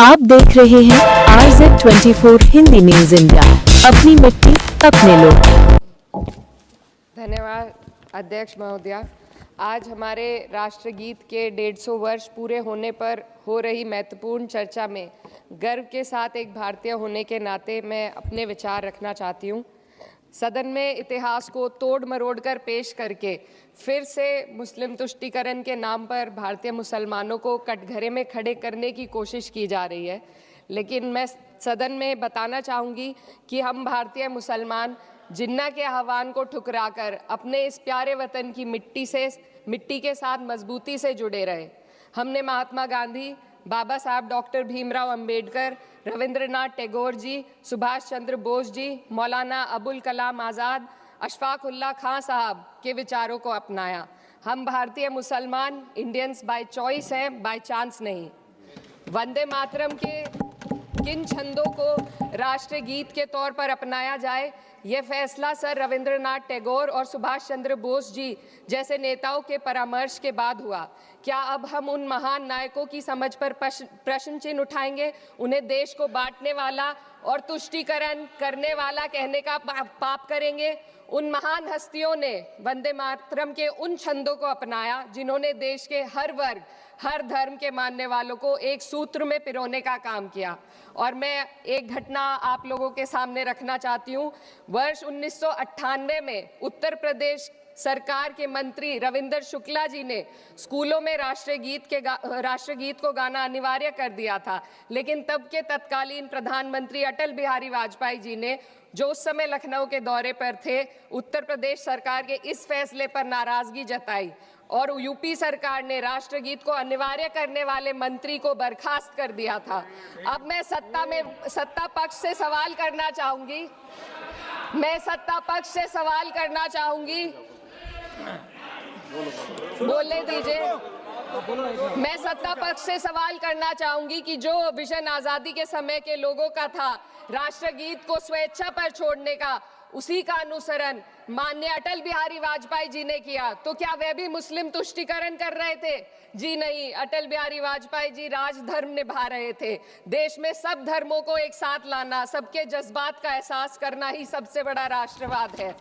आप देख रहे हैं RZ24 हिंदी न्यूज इंडिया। अपनी मिट्टी अपने लोग। धन्यवाद अध्यक्ष महोदया। आज हमारे राष्ट्रगीत के 150 वर्ष पूरे होने पर हो रही महत्वपूर्ण चर्चा में गर्व के साथ एक भारतीय होने के नाते मैं अपने विचार रखना चाहती हूँ। सदन में इतिहास को तोड़ मरोड़ कर पेश करके फिर से मुस्लिम तुष्टीकरण के नाम पर भारतीय मुसलमानों को कटघरे में खड़े करने की कोशिश की जा रही है। लेकिन मैं सदन में बताना चाहूँगी कि हम भारतीय मुसलमान जिन्ना के आह्वान को ठुकराकर अपने इस प्यारे वतन की मिट्टी के साथ मजबूती से जुड़े रहे। हमने महात्मा गांधी, बाबा साहब डॉक्टर भीमराव अंबेडकर, रविंद्रनाथ टैगोर जी, सुभाष चंद्र बोस जी, मौलाना अबुल कलाम आज़ाद, अशफाक उल्लाह खां साहब के विचारों को अपनाया। हम भारतीय मुसलमान इंडियंस बाय चॉइस हैं, बाय चांस नहीं। वंदे मातरम के किन छंदों को राष्ट्रगीत के तौर पर अपनाया जाए, यह फैसला सर रविंद्रनाथ टैगोर और सुभाष चंद्र बोस जी जैसे नेताओं के परामर्श के बाद हुआ। क्या अब हम उन महान नायकों की समझ पर प्रश्न चिन्ह उठाएंगे? उन्हें देश को बांटने वाला और तुष्टीकरण करने वाला कहने का पाप करेंगे? उन महान हस्तियों ने वंदे मातरम के उन छंदों को अपनाया जिन्होंने देश के हर वर्ग, हर धर्म के मानने वालों को एक सूत्र में पिरोने का काम किया। और मैं एक घटना आप लोगों के सामने रखना चाहती हूँ। वर्ष 1998 में उत्तर प्रदेश सरकार के मंत्री रविंदर शुक्ला जी ने स्कूलों में राष्ट्रगीत को गाना अनिवार्य कर दिया था। लेकिन तब के तत्कालीन प्रधानमंत्री अटल बिहारी वाजपेयी जी ने, जो उस समय लखनऊ के दौरे पर थे, उत्तर प्रदेश सरकार के इस फैसले पर नाराजगी जताई और यूपी सरकार ने राष्ट्रगीत को अनिवार्य करने वाले मंत्री को बर्खास्त कर दिया था। अब मैं सत्ता पक्ष से सवाल करना चाहूंगी। बोलने दीजिए। मैं सत्ता पक्ष से सवाल करना चाहूंगी कि जो विजन आजादी के समय के लोगों का था राष्ट्रगीत को स्वेच्छा पर छोड़ने का, उसी का अनुसरण माननीय अटल बिहारी वाजपेयी जी ने किया, तो क्या वे भी मुस्लिम तुष्टीकरण कर रहे थे? जी नहीं। अटल बिहारी वाजपेयी जी राजधर्म निभा रहे थे। देश में सब धर्मों को एक साथ लाना, सबके जज्बात का एहसास करना ही सबसे बड़ा राष्ट्रवाद है।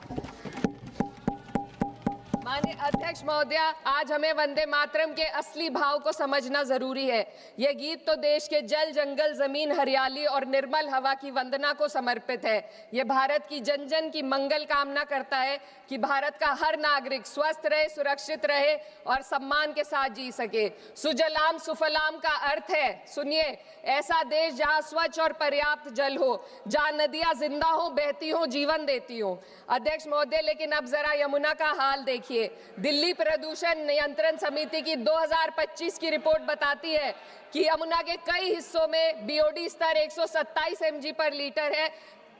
माननीय अध्यक्ष महोदया, आज हमें वंदे मातरम के असली भाव को समझना जरूरी है। यह गीत तो देश के जल, जंगल, जमीन, हरियाली और निर्मल हवा की वंदना को समर्पित है। यह भारत की जन जन की मंगल कामना करता है कि भारत का हर नागरिक स्वस्थ रहे, सुरक्षित रहे और सम्मान के साथ जी सके। सुजलाम सुफलाम का अर्थ है, सुनिए, ऐसा देश जहां स्वच्छ और पर्याप्त जल हो, जहां नदियां जिंदा हो, बहती हो, जीवन देती हो। अध्यक्ष महोदय, लेकिन अब जरा यमुना का हाल देखिए। दिल्ली प्रदूषण नियंत्रण समिति की 2025 की रिपोर्ट बताती है कि यमुना के कई हिस्सों में बीओडी स्तर 127 mg पर लीटर है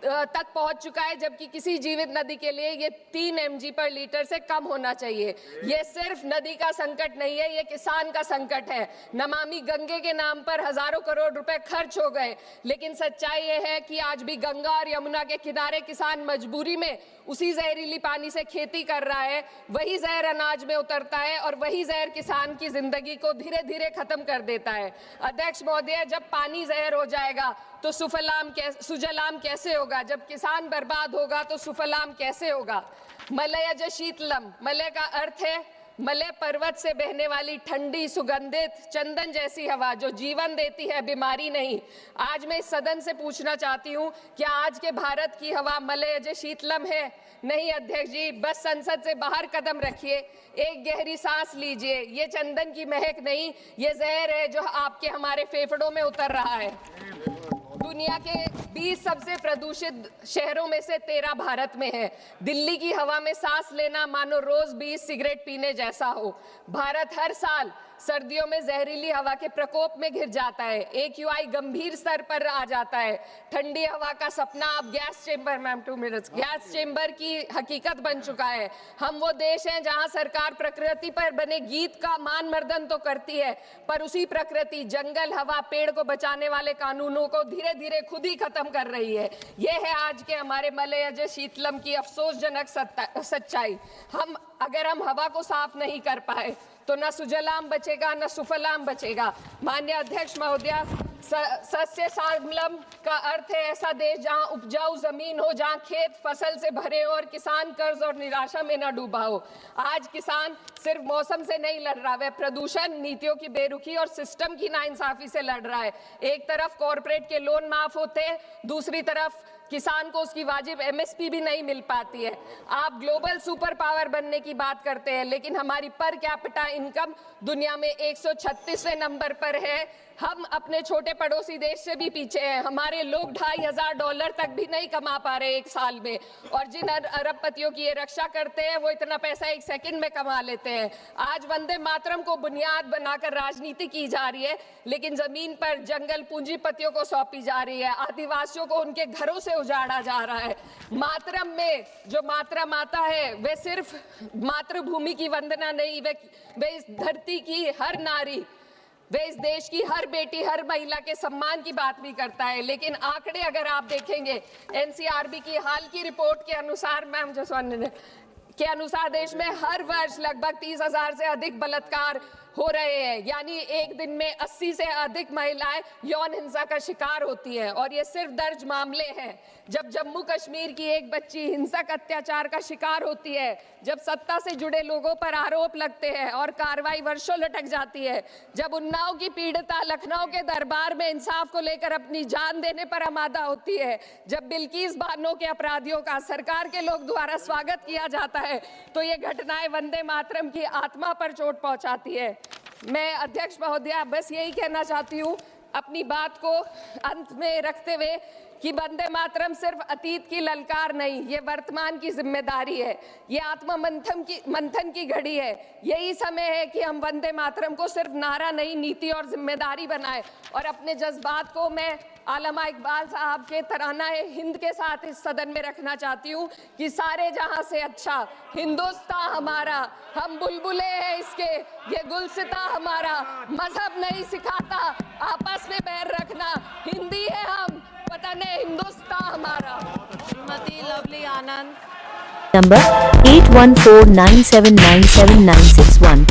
तक पहुंच चुका है, जबकि किसी जीवित नदी के लिए ये 3 mg पर लीटर से कम होना चाहिए। ये सिर्फ नदी का संकट नहीं है, ये किसान का संकट है। नमामि गंगे के नाम पर हजारों करोड़ रुपए खर्च हो गए, लेकिन सच्चाई ये है कि आज भी गंगा और यमुना के किनारे किसान मजबूरी में उसी जहरीली पानी से खेती कर रहा है। वही जहर अनाज में उतरता है और वही जहर किसान की जिंदगी को धीरे धीरे खत्म कर देता है। अध्यक्ष महोदय, जब पानी जहर हो जाएगा तो सुजलाम कैसे होगा? जब किसान बर्बाद होगा तो सुफलाम कैसे होगा? मलयज शीतलम, मलय का अर्थ है मलय पर्वत से बहने वाली ठंडी, सुगंधित, चंदन जैसी हवा जो जीवन देती है, बीमारी नहीं। आज मैं इस सदन से पूछना चाहती हूँ, क्या आज के भारत की हवा मलयज शीतलम है? नहीं अध्यक्ष जी, बस संसद से बाहर कदम रखिए, एक गहरी सांस लीजिए। ये चंदन की महक नहीं, ये जहर है जो आपके हमारे फेफड़ों में उतर रहा है। दुनिया के 20 सबसे प्रदूषित शहरों में से 13 भारत में है। दिल्ली की हवा में सांस लेना मानो रोज 20 सिगरेट पीने जैसा हो। भारत हर साल सर्दियों में जहरीली हवा के प्रकोप में घिर जाता है। AQI गंभीर स्तर पर आ जाता है। ठंडी हवा का सपना अब गैस चेंबर की हकीकत बन चुका है। हम वो देश हैं जहां सरकार प्रकृति पर बने गीत का मान मर्दन तो करती है, पर उसी प्रकृति, जंगल, हवा, पेड़ को बचाने वाले कानूनों को धीरे धीरे खुद ही खत्म कर रही है। ये है आज के हमारे मलयज शीतलम की अफसोसजनक सच्चाई। अगर हम हवा को साफ नहीं कर पाए तो न सुजलाम बचेगा, न सुफलाम बचेगा। माननीय अध्यक्ष महोदया, सस्य श्यामलम का अर्थ है ऐसा देश जहां उपजाऊ जमीन हो, जहां खेत फसल से भरे हो और किसान कर्ज और निराशा में न डूबा हो। आज किसान सिर्फ मौसम से नहीं लड़ रहा, वह प्रदूषण, नीतियों की बेरुखी और सिस्टम की नाइंसाफी से लड़ रहा है। एक तरफ कॉरपोरेट के लोन माफ होते हैं, दूसरी तरफ किसान को उसकी वाजिब एमएसपी भी नहीं मिल पाती है। आप ग्लोबल सुपर पावर बनने की बात करते हैं, लेकिन हमारी पर कैपिटा इनकम दुनिया में 136वें नंबर पर है। हम अपने छोटे पड़ोसी देश से भी पीछे हैं। हमारे लोग $2,500 तक भी नहीं कमा पा रहे एक साल में, और जिन अरबपतियों की ये रक्षा करते हैं वो इतना पैसा एक सेकंड में कमा लेते हैं। आज वंदे मातरम को बुनियाद बनाकर राजनीति की जा रही है, लेकिन जमीन पर जंगल पूंजीपतियों को सौंपी जा रही है, आदिवासियों को उनके घरों से उजाड़ा जा रहा है। मातरम में जो मात्रा माता है वे सिर्फ मातृभूमि की वंदना नहीं, वे इस धरती की हर नारी, वे इस देश की हर बेटी, हर महिला के सम्मान की बात भी करता है। लेकिन आंकड़े अगर आप देखेंगे, एनसीआरबी की हाल की रिपोर्ट के अनुसार, मैम जसवंत के अनुसार देश में हर वर्ष लगभग 30,000 से अधिक बलात्कार हो रहे हैं, यानी एक दिन में 80 से अधिक महिलाएं यौन हिंसा का शिकार होती हैं। और ये सिर्फ दर्ज मामले हैं। जब जम्मू कश्मीर की एक बच्ची हिंसक अत्याचार का शिकार होती है, जब सत्ता से जुड़े लोगों पर आरोप लगते हैं और कार्रवाई वर्षों लटक जाती है, जब उन्नाव की पीड़िता लखनऊ के दरबार में इंसाफ को लेकर अपनी जान देने पर आमादा होती है, जब बिल्किस बानो के अपराधियों का सरकार के लोग द्वारा स्वागत किया जाता है, तो ये घटनाएं वंदे मातरम की आत्मा पर चोट पहुंचाती है। मैं अध्यक्ष महोदया बस यही कहना चाहती हूँ अपनी बात को अंत में रखते हुए कि वंदे मातरम सिर्फ अतीत की ललकार नहीं, ये वर्तमान की जिम्मेदारी है, ये आत्म मंथन की घड़ी है। यही समय है कि हम वंदे मातरम को सिर्फ नारा नहीं, नीति और जिम्मेदारी बनाएं। और अपने जज्बात को मैं आलमा इकबाल साहब के तराना हिंद के साथ इस सदन में रखना चाहती हूँ कि सारे जहां से अच्छा हिंदुस्तान हमारा, हम बुलबुले हैं इसके, ये गुलसिता हमारा, मजहब नहीं सिखाता आपस में बैर रखना, हिंदी है हम, वतन है हिंदुस्तान हमारा। श्रीमती लवली आनंद, नंबर 8149797961।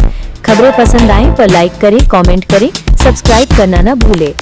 खबरें पसंद आए तो लाइक करें, कमेंट करें, सब्सक्राइब करना ना भूलें।